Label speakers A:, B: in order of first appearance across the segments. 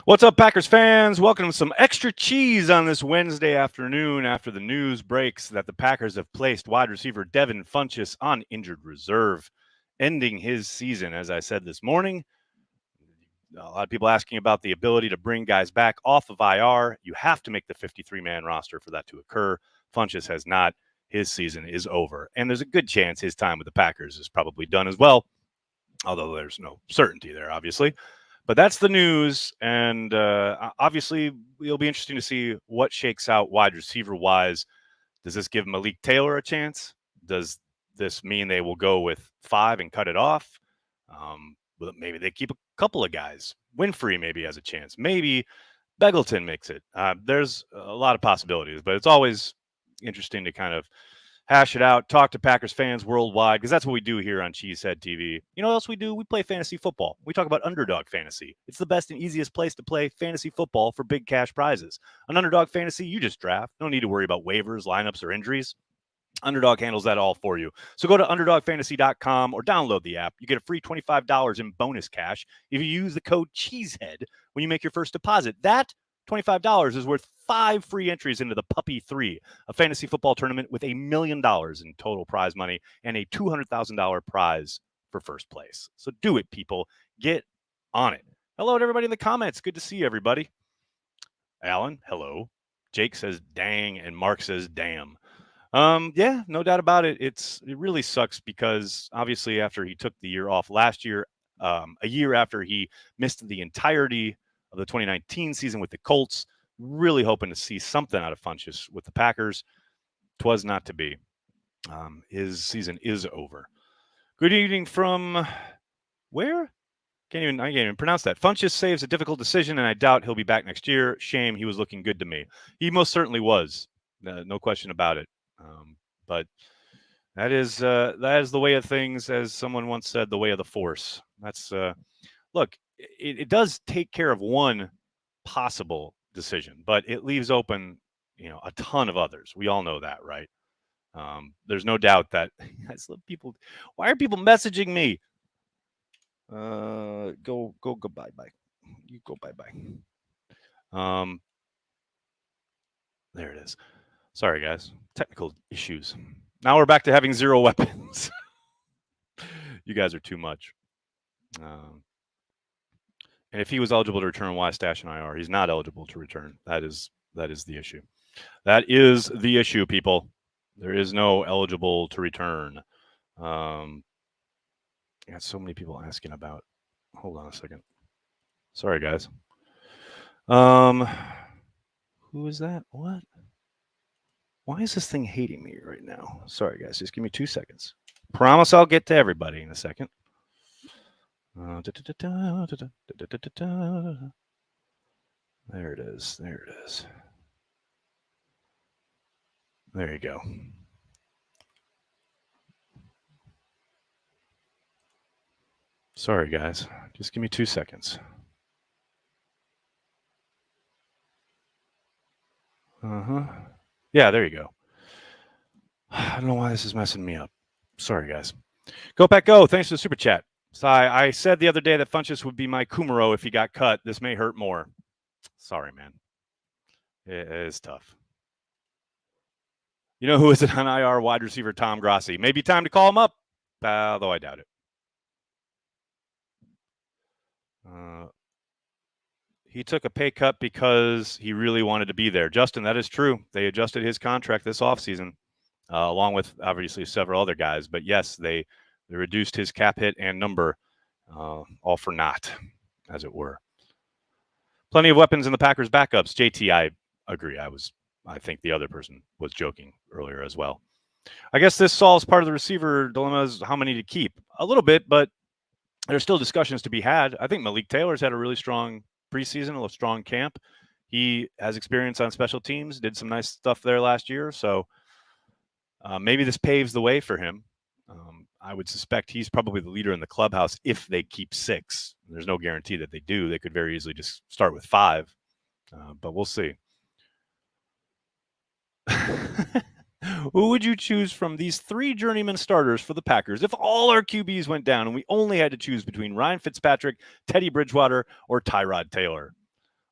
A: What's up, Packers fans? Welcome to some extra cheese on this Wednesday afternoon after the news breaks that the Packers have placed wide receiver Devin Funchess on injured reserve, ending his season. As I said this morning, a lot of people asking about the ability to bring guys back off of IR. You have to make the 53-man roster for that to occur. Funchess has not. His season is over, and there's a good chance his time with the Packers is probably done as well, although there's no certainty there, obviously. But that's the news, and obviously it'll be interesting to see what shakes out wide receiver wise. Does this give Malik Taylor a chance? Does this mean they will go with 5 and cut it off? Well, maybe they keep a couple of guys. Winfrey maybe has a chance. Maybe Beggleton makes it. There's a lot of possibilities, but it's always interesting to kind of hash it out, talk to Packers fans worldwide, because that's what we do here on Cheesehead TV. You know what else we do? We play fantasy football. We talk about Underdog Fantasy. It's the best and easiest place to play fantasy football for big cash prizes. On Underdog Fantasy, you just draft. No need to worry about waivers, lineups, or injuries. Underdog handles that all for you. So go to UnderdogFantasy.com or download the app. You get a free $25 in bonus cash if you use the code Cheesehead when you make your first deposit. That $25 is worth 5 free entries into the Puppy 3, a fantasy football tournament with $1 million in total prize money and a $200,000 prize for first place. So do it, people. Get on it. Hello to everybody in the comments. Good to see everybody. Alan, hello. Jake says dang, and Mark says damn. Yeah, no doubt about it. It really sucks because obviously after he took the year off last year, a year after he missed the entirety of the 2019 season with the Colts, really hoping to see something out of Funchess with the Packers. 'Twas not to be. His season is over. Good evening from where? I can't even pronounce that. Funchess saves a difficult decision, and I doubt he'll be back next year. Shame, he was looking good to me. He most certainly was. No question about it. But that is the way of things, as someone once said, the way of the force. That's look, it does take care of one possible decision, but it leaves open, a ton of others. We all know that, right? There's no doubt that people. Why are people messaging me? Go bye bye. You go bye bye. There it is. Sorry, guys. Technical issues. Now we're back to having 0 weapons. You guys are too much. And if he was eligible to return, why stash an IR? He's not eligible to return. That is the issue. That is the issue, people. There is no eligible to return. I got so many people asking about. Hold on a second. Sorry, guys. Who is that? What? Why is this thing hating me right now? Sorry, guys. Just give me 2 seconds. Promise I'll get to everybody in a second. There it is. There it is. There you go. Sorry, guys. Just give me 2 seconds. Yeah, there you go. I don't know why this is messing me up. Sorry, guys. Go Pack Go. Thanks for the super chat. So I said the other day that Funchess would be my Kumaro if he got cut. This may hurt more. Sorry, man. It is tough. You know who is an IR? Wide receiver Tom Grossi. Maybe time to call him up, although I doubt it. He took a pay cut because he really wanted to be there. Justin, that is true. They adjusted his contract this offseason, along with obviously several other guys. But yes, they reduced his cap hit and number, all for naught, as it were. Plenty of weapons in the Packers' backups. JT, I agree. I think the other person was joking earlier as well. I guess this solves part of the receiver dilemmas, how many to keep. A little bit, but there's still discussions to be had. I think Malik Taylor's had a really strong preseason, a strong camp. He has experience on special teams, did some nice stuff there last year. So maybe this paves the way for him. I would suspect he's probably the leader in the clubhouse if they keep 6. There's no guarantee that they do. They could very easily just start with 5, but we'll see. Who would you choose from these 3 journeyman starters for the Packers if all our QBs went down and we only had to choose between Ryan Fitzpatrick, Teddy Bridgewater, or Tyrod Taylor?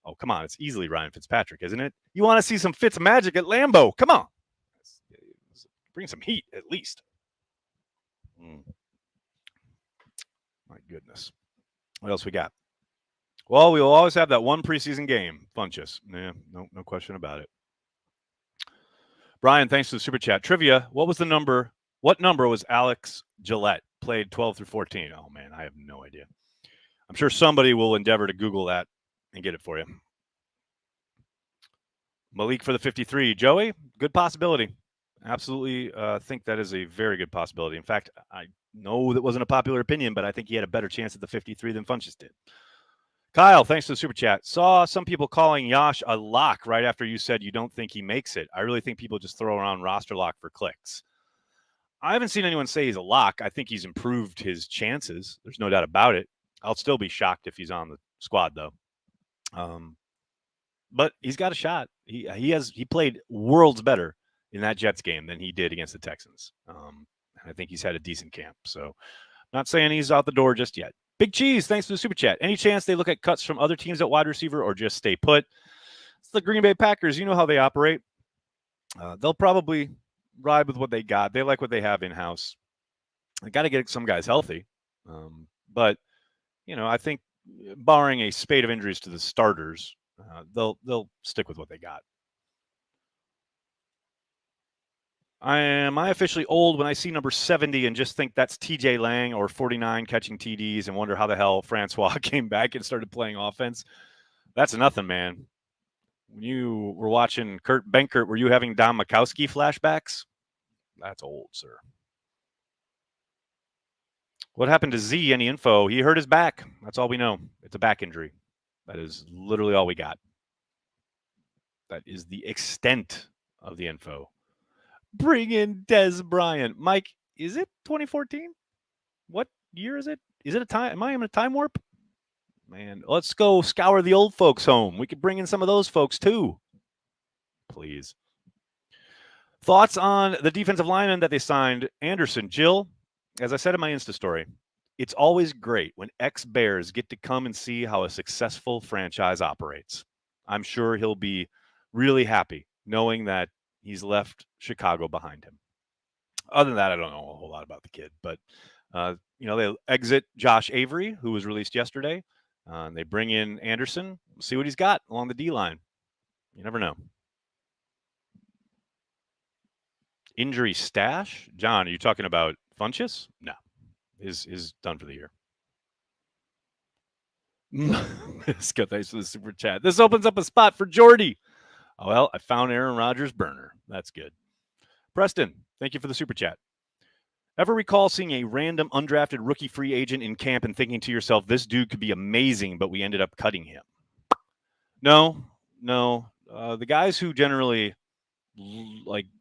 A: Oh, come on. It's easily Ryan Fitzpatrick, isn't it? You want to see some Fitz magic at Lambeau. Come on. Bring some heat, at least. My goodness. What else we got? Well, we will always have that one preseason game, Funchess. Yeah, no question about it. Brian, thanks for the super chat. Trivia, what number was Alex Gillette played 12 through 14? Oh, man, I have no idea. I'm sure somebody will endeavor to Google that and get it for you. Malik for the 53. Joey, good possibility. Absolutely think that is a very good possibility. In fact, I know that wasn't a popular opinion, but I think he had a better chance at the 53 than Funchess did. Kyle, thanks for the super chat. Saw some people calling Yash a lock right after you said you don't think he makes it. I really think people just throw around roster lock for clicks. I haven't seen anyone say he's a lock. I think he's improved his chances. There's no doubt about it. I'll still be shocked if he's on the squad, though. But he's got a shot. He played worlds better in that Jets game than he did against the Texans. I think he's had a decent camp. So not saying he's out the door just yet. Big Cheese, thanks for the super chat. Any chance they look at cuts from other teams at wide receiver or just stay put? It's the Green Bay Packers. You know how they operate. They'll probably ride with what they got. They like what they have in-house. They got to get some guys healthy. But, I think barring a spate of injuries to the starters, they'll stick with what they got. Am I officially old when I see number 70 and just think that's TJ Lang or 49 catching TDs and wonder how the hell Francois came back and started playing offense? That's nothing, man. When you were watching Kurt Benkert, were you having Don Makowski flashbacks? That's old, sir. What happened to Z? Any info? He hurt his back. That's all we know. It's a back injury. That is literally all we got. That is the extent of the info. Bring in Des Bryant. Mike, is it 2014? What year is it? Is it a time? Am I in a time warp? Man, let's go scour the old folks' home. We could bring in some of those folks too. Please. Thoughts on the defensive lineman that they signed, Anderson? Jill, as I said in my Insta story, it's always great when ex-Bears get to come and see how a successful franchise operates. I'm sure he'll be really happy knowing that he's left Chicago behind him. Other than that, I don't know a whole lot about the kid. But, they exit Josh Avery, who was released yesterday. And they bring in Anderson. See what he's got along the D-line. You never know. Injury stash? John, are you talking about Funchess? No. Is done for the year. Thanks for the super chat. This opens up a spot for Jordy. Oh, well, I found Aaron Rodgers' burner. That's good. Preston, thank you for the super chat. Ever recall seeing a random undrafted rookie free agent in camp and thinking to yourself, this dude could be amazing, but we ended up cutting him? No. The guys who generally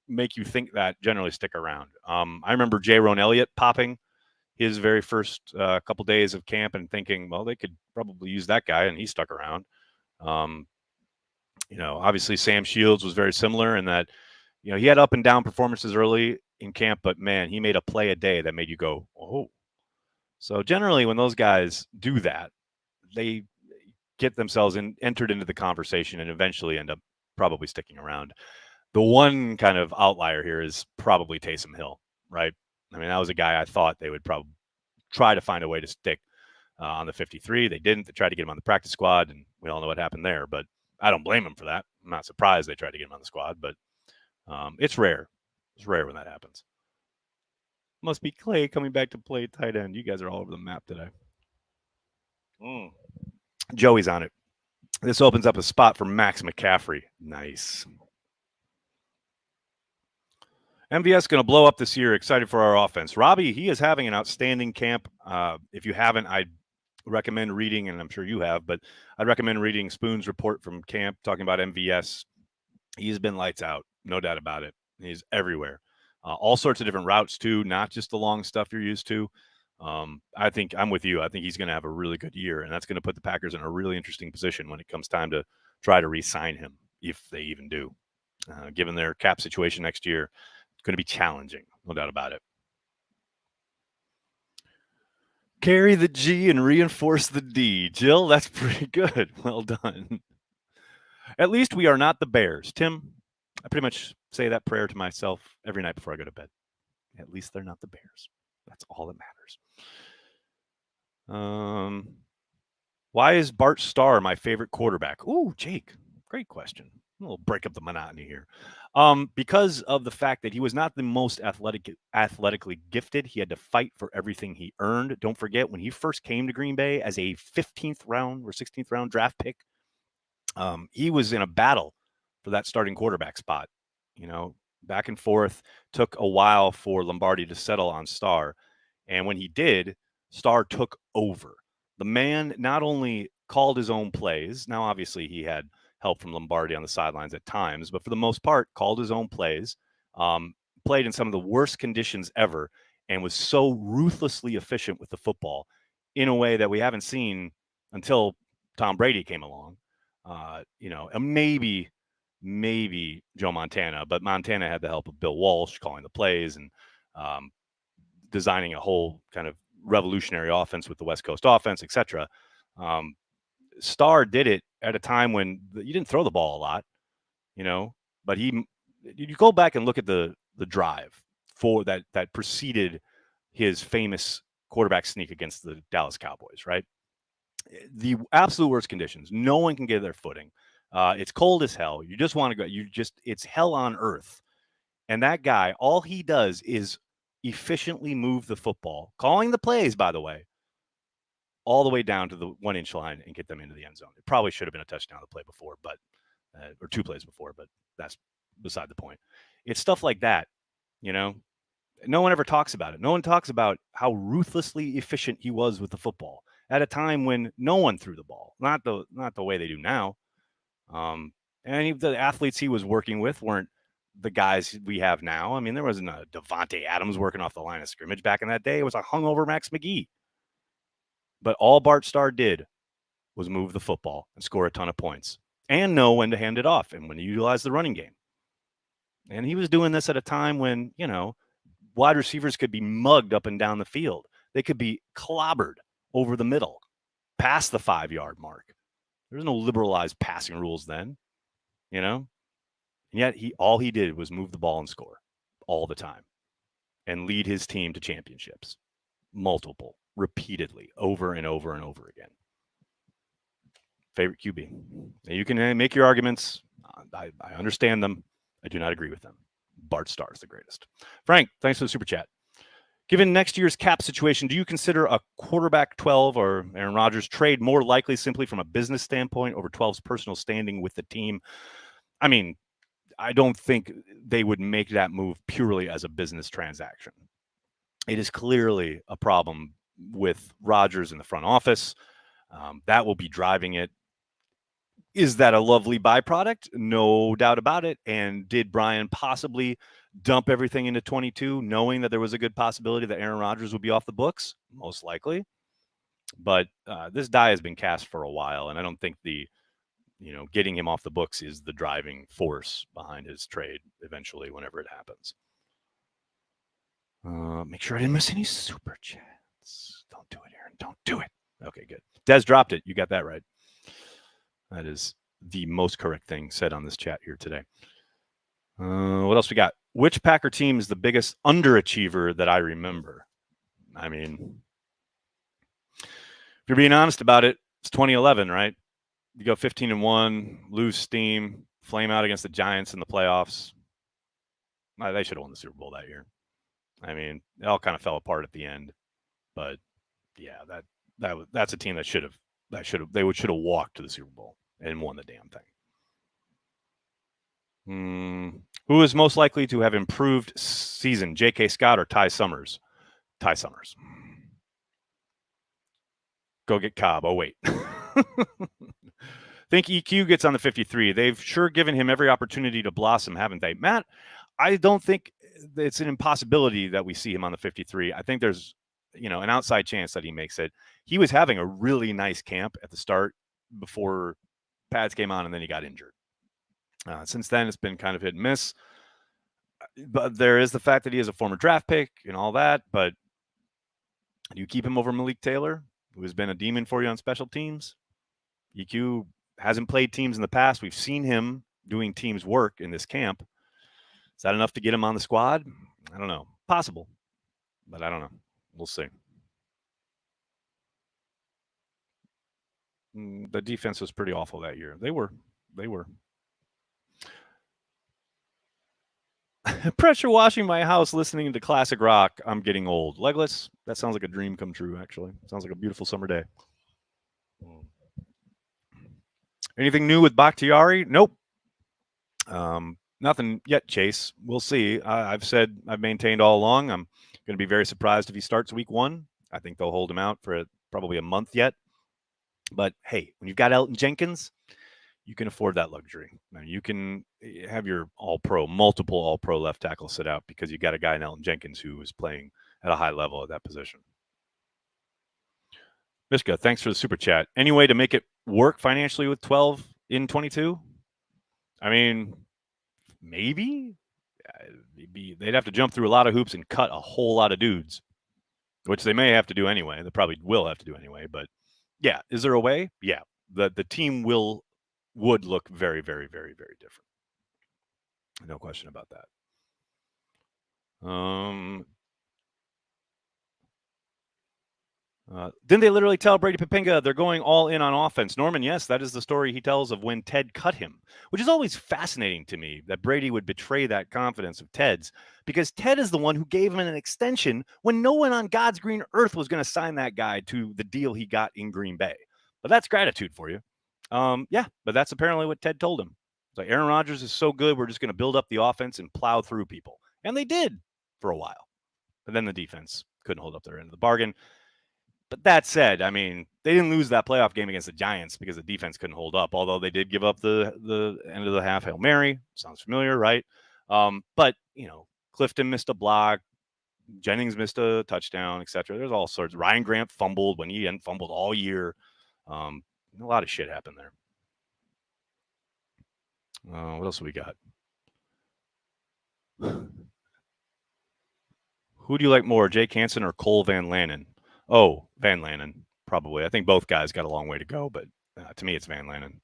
A: make you think that generally stick around. I remember J-Ron Elliott popping his very first couple days of camp and thinking, well, they could probably use that guy, and he stuck around. Obviously Sam Shields was very similar in that, he had up and down performances early in camp, but man, he made a play a day that made you go, oh. So generally when those guys do that, they get themselves entered into the conversation and eventually end up probably sticking around. The one kind of outlier here is probably Taysom Hill, right? I mean, that was a guy I thought they would probably try to find a way to stick on the 53. They didn't. They tried to get him on the practice squad, and we all know what happened there. But I don't blame him for that. I'm not surprised they tried to get him on the squad, but it's rare. It's rare when that happens. Must be Clay coming back to play tight end. You guys are all over the map today. Joey's on it. This opens up a spot for Max McCaffrey. Nice. MVS going to blow up this year. Excited for our offense. Robbie, he is having an outstanding camp. If you haven't, I'd recommend reading, and I'm sure you have, but I'd recommend reading Spoon's report from camp talking about MVS. He's been lights out, no doubt about it. He's everywhere. All sorts of different routes, too, not just the long stuff you're used to. I think I'm with you. I think he's going to have a really good year, and that's going to put the Packers in a really interesting position when it comes time to try to re-sign him, if they even do. Given their cap situation next year, it's going to be challenging, no doubt about it. Carry the G and reinforce the D. Jill, that's pretty good. Well done. At least we are not the Bears. Tim, I pretty much say that prayer to myself every night before I go to bed. At least they're not the Bears. That's all that matters. Why is Bart Starr my favorite quarterback? Ooh, Jake, great question. We'll break up the monotony here. Because of the fact that he was not the most athletically gifted. He had to fight for everything he earned. Don't forget, when he first came to Green Bay as a 15th round or 16th round draft pick, he was in a battle for that starting quarterback spot. Back and forth. Took a while for Lombardi to settle on Starr. And when he did, Starr took over. The man not only called his own plays, now obviously he had help from Lombardi on the sidelines at times, but for the most part, called his own plays, played in some of the worst conditions ever, and was so ruthlessly efficient with the football in a way that we haven't seen until Tom Brady came along. And maybe Joe Montana, but Montana had the help of Bill Walsh calling the plays and designing a whole kind of revolutionary offense with the West Coast offense, etc. Starr did it at a time when you didn't throw the ball a lot, but you go back and look at the drive for that preceded his famous quarterback sneak against the Dallas Cowboys, right? The absolute worst conditions. No one can get their footing. It's cold as hell. You just want to go. It's hell on earth. And that guy, all he does is efficiently move the football, calling the plays, by the way, all the way down to the 1-inch line and get them into the end zone. It probably should have been a touchdown the play before, or two plays before, but that's beside the point. It's stuff like that, No one ever talks about it. No one talks about how ruthlessly efficient he was with the football at a time when no one threw the ball, not the way they do now. And the athletes he was working with weren't the guys we have now. I mean, there wasn't a Devontae Adams working off the line of scrimmage back in that day. It was a hungover Max McGee. But all Bart Starr did was move the football and score a ton of points and know when to hand it off and when to utilize the running game. And he was doing this at a time when, wide receivers could be mugged up and down the field. They could be clobbered over the middle, past the 5-yard mark. There's no liberalized passing rules then, And yet all he did was move the ball and score all the time and lead his team to championships. Multiple, repeatedly, over and over and over again. Favorite QB. Now you can make your arguments. I understand them. I do not agree with them. Bart Starr is the greatest. Frank, thanks for the super chat. Given next year's cap situation, do you consider a quarterback 12 or Aaron Rodgers trade more likely simply from a business standpoint over 12's personal standing with the team? I mean, I don't think they would make that move purely as a business transaction. It is clearly a problem with Rodgers in the front office. That will be driving it. Is that a lovely byproduct? No doubt about it. And did Brian possibly dump everything into 22, knowing that there was a good possibility that Aaron Rodgers would be off the books? Most likely. But this die has been cast for a while, and I don't think getting him off the books is the driving force behind his trade eventually, whenever it happens. Make sure I didn't miss any super chats. Don't do it, Aaron. Don't do it. Okay, good. Des dropped it. You got that right. That is the most correct thing said on this chat here today. What else we got? Which Packer team is the biggest underachiever that I remember? I mean, if you're being honest about it, it's 2011, right? You go 15-1, lose steam, flame out against the Giants in the playoffs. They should have won the Super Bowl that year. I mean, it all kind of fell apart at the end, but yeah, that's a team that should have walked to the Super Bowl and won the damn thing. Who is most likely to have improved season, J.K. Scott or Ty Summers? Ty Summers. Go get Cobb. Oh, wait. Think EQ gets on the 53. They've sure given him every opportunity to blossom, haven't they? Matt, I don't think it's an impossibility that we see him on the 53. I think there's, an outside chance that he makes it. He was having a really nice camp at the start before pads came on, and then he got injured. Since then, it's been kind of hit and miss. But there is the fact that he is a former draft pick and all that. But do you keep him over Malik Taylor, who has been a demon for you on special teams? EQ hasn't played teams in the past. We've seen him doing teams work in this camp. Is that enough to get him on the squad? I don't know. Possible, but I don't know. We'll see. The defense was pretty awful that year. They were. Pressure washing my house listening to classic rock. I'm getting old. Legless, that sounds like a dream come true, actually. Sounds like a beautiful summer day. Anything new with Bakhtiari? Nope. Nothing yet, Chase. We'll see. I've maintained all along, I'm going to be very surprised if he starts week 1. I think they'll hold him out for probably a month yet. But hey, when you've got Elton Jenkins, you can afford that luxury. I mean, you can have your multiple all-pro left tackle sit out because you got a guy in Elton Jenkins who is playing at a high level at that position. Mishka, thanks for the super chat. Any way to make it work financially with 12 in 22? I mean, maybe. They'd have to jump through a lot of hoops and cut a whole lot of dudes, which they may have to do anyway. They probably will have to do anyway. But yeah, is there a way? Yeah, the team would look very, very, very, very different. No question about that. Didn't they literally tell Brady Papinga they're going all in on offense? Norman, yes, that is the story he tells of when Ted cut him, which is always fascinating to me that Brady would betray that confidence of Ted's, because Ted is the one who gave him an extension when no one on God's green earth was going to sign that guy to the deal he got in Green Bay. But that's gratitude for you. Yeah, but that's apparently what Ted told him. It's like, Aaron Rodgers is so good, we're just going to build up the offense and plow through people. And they did for a while. But then the defense couldn't hold up their end of the bargain. But that said, I mean, they didn't lose that playoff game against the Giants because the defense couldn't hold up, although they did give up the end of the half Hail Mary. Sounds familiar, right? But, Clifton missed a block. Jennings missed a touchdown, etc. There's all sorts. Ryan Grant fumbled when he hadn't fumbled all year. A lot of shit happened there. What else have we got? Who do you like more, Jake Hansen or Cole Van Lanen? Oh, Van Lanen, probably. I think both guys got a long way to go, but to me, it's Van Lanen.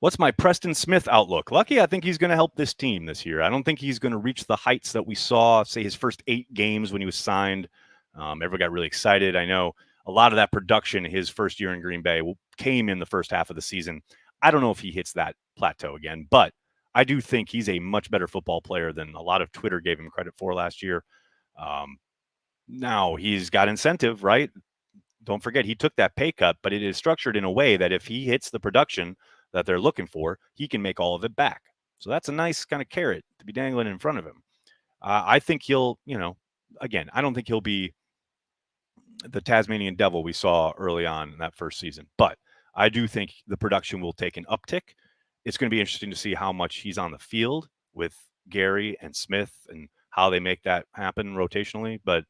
A: What's my Preston Smith outlook? Lucky, I think he's going to help this team this year. I don't think he's going to reach the heights that we saw, say, his first 8 games when he was signed. Everyone got really excited. I know a lot of that production his first year in Green Bay came in the first half of the season. I don't know if he hits that plateau again, but I do think he's a much better football player than a lot of Twitter gave him credit for last year. Now he's got incentive, right? Don't forget, he took that pay cut, but it is structured in a way that if he hits the production that they're looking for, he can make all of it back. So that's a nice kind of carrot to be dangling in front of him. I think he'll, again, I don't think he'll be the Tasmanian devil we saw early on in that first season, but I do think the production will take an uptick. It's going to be interesting to see how much he's on the field with Gary and Smith and how they make that happen rotationally. But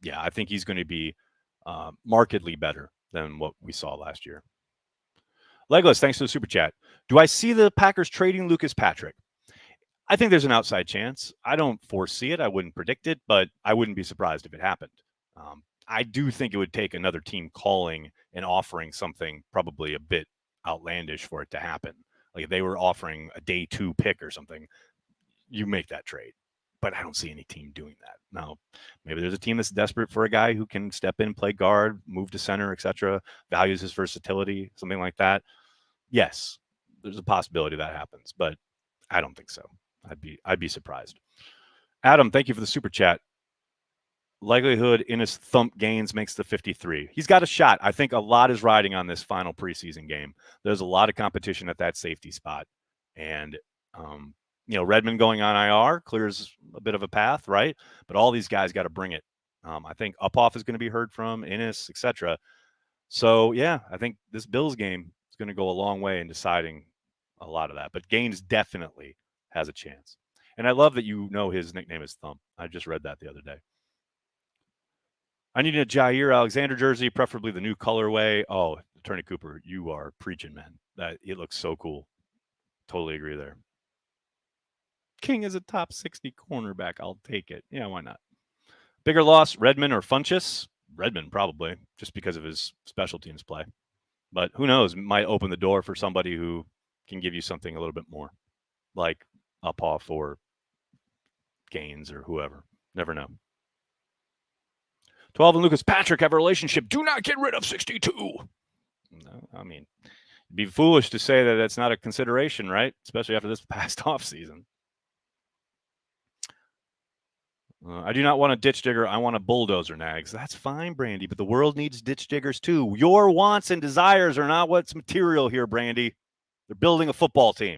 A: yeah, I think he's going to be markedly better than what we saw last year. Legolas, thanks for the super chat. Do I see the Packers trading Lucas Patrick? I think there's an outside chance. I don't foresee it. I wouldn't predict it, but I wouldn't be surprised if it happened. I do think it would take another team calling and offering something probably a bit outlandish for it to happen. Like if they were offering a day 2 pick or something, you make that trade. But I don't see any team doing that. Now, maybe there's a team that's desperate for a guy who can step in, play guard, move to center, etc., values his versatility, something like that. Yes, there's a possibility that happens, but I don't think so. I'd be surprised. Adam, thank you for the super chat. Likelihood in his thump gains makes the 53. He's got a shot. I think a lot is riding on this final preseason game. There's a lot of competition at that safety spot. And, Redmond going on IR clears a bit of a path, right? But all these guys got to bring it. I think Uphoff is going to be heard from, Innis, etc. So, yeah, I think this Bills game is going to go a long way in deciding a lot of that. But Gaines definitely has a chance. And I love that his nickname is Thump. I just read that the other day. I need a Jair Alexander jersey, preferably the new colorway. Oh, Attorney Cooper, you are preaching, man. It looks so cool. Totally agree there. King is a top 60 cornerback. I'll take it. Yeah, why not? Bigger loss, Redmond or Funchess? Redmond, probably, just because of his special teams play. But who knows? It might open the door for somebody who can give you something a little bit more, like Uphoff or Gaines or whoever. Never know. 12 and Lucas Patrick have a relationship. Do not get rid of 62. No, I mean, it'd be foolish to say that that's not a consideration, right? Especially after this past offseason. I do not want a ditch digger. I want a bulldozer, Nags. That's fine, Brandy, but the world needs ditch diggers too. Your wants and desires are not what's material here, Brandy. They're building a football team.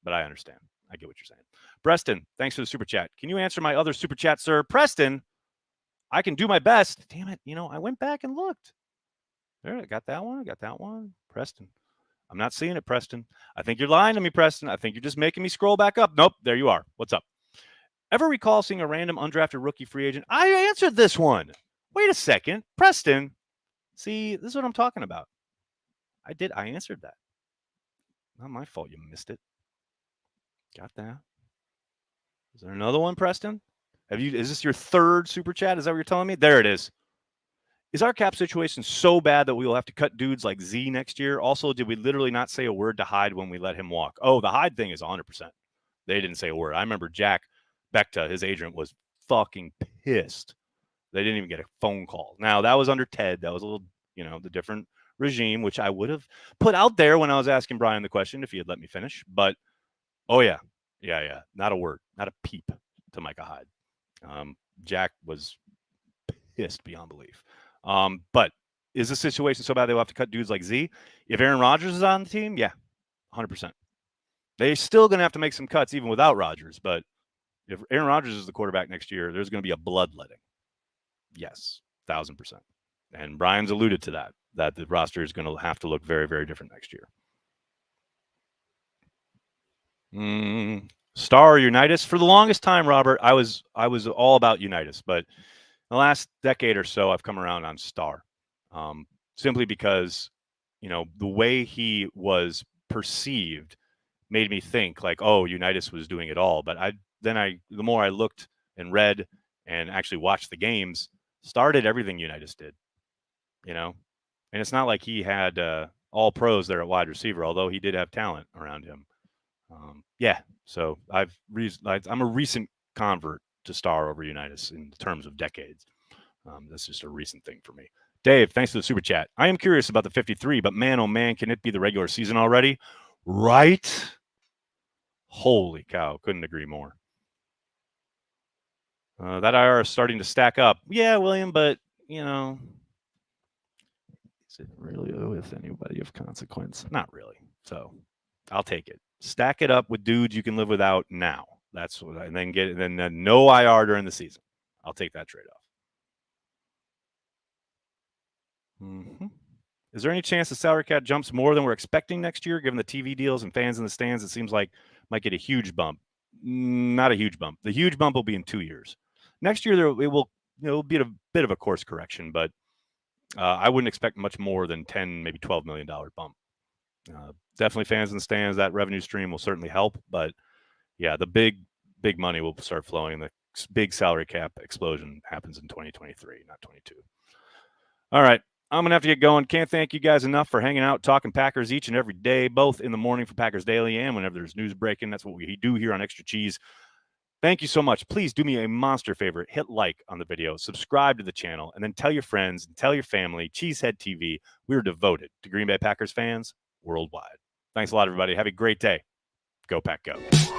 A: But I understand. I get what you're saying. Preston, thanks for the super chat. Can you answer my other super chat, sir? Preston, I can do my best. Damn it. I went back and looked. There, I got that one. I got that one. Preston. I'm not seeing it, Preston. I think you're lying to me, Preston. I think you're just making me scroll back up. Nope, there you are. What's up? Ever recall seeing a random undrafted rookie free agent? I answered this one. Wait a second. Preston. See, this is what I'm talking about. I answered that. Not my fault you missed it. Got that. Is there another one, Preston? Is this your third super chat? Is that what you're telling me? There it is. Is our cap situation so bad that we will have to cut dudes like Z next year? Also, did we literally not say a word to Hyde when we let him walk? Oh, the Hyde thing is 100%. They didn't say a word. I remember Jack Becta, his agent, was fucking pissed. They didn't even get a phone call. Now, that was under Ted. That was a little, the different regime, which I would have put out there when I was asking Brian the question if he had let me finish. But, oh, yeah. Yeah. Not a word. Not a peep to Micah Hyde. Jack was pissed beyond belief. But is the situation so bad they will have to cut dudes like Z? If Aaron Rodgers is on the team, yeah, 100%. They're still going to have to make some cuts even without Rodgers. But if Aaron Rodgers is the quarterback next year, there's going to be a bloodletting. Yes, 1,000%. And Brian's alluded to that the roster is going to have to look very, very different next year. Star or Unitas? For the longest time, Robert, I was all about Unitas, but the last decade or so, I've come around on Star, simply because, the way he was perceived made me think like, oh, Unitas was doing it all. But the more I looked and read and actually watched the games, Star did everything Unitas did, and it's not like he had all pros there at wide receiver, although he did have talent around him. So I'm a recent convert to Star over Unitas in terms of decades. That's just a recent thing for me. Dave, thanks for the super chat. I am curious about the 53, but man, oh man, can it be the regular season already? Right? Holy cow. Couldn't agree more. That IR is starting to stack up. Yeah, William, but, is it really with anybody of consequence? Not really. So I'll take it. Stack it up with dudes you can live without now. That's what and then no IR during the season. I'll take that trade-off. Is there any chance the salary cap jumps more than we're expecting next year, given the TV deals and fans in the stands? It seems like might get a huge bump. Not a huge bump. The huge bump will be in 2 years. Next year, it will be a bit of a course correction, but I wouldn't expect much more than $10, maybe $12 million bump. Definitely fans in the stands. That revenue stream will certainly help, but yeah, the big money will start flowing. The big salary cap explosion happens in 2023, not 22. All right. I'm going to have to get going. Can't thank you guys enough for hanging out, talking Packers each and every day, both in the morning for Packers Daily and whenever there's news breaking. That's what we do here on Extra Cheese. Thank you so much. Please do me a monster favor. Hit like on the video, subscribe to the channel, and then tell your friends and tell your family. Cheesehead TV. We're devoted to Green Bay Packers fans worldwide. Thanks a lot, everybody. Have a great day. Go Pack, go.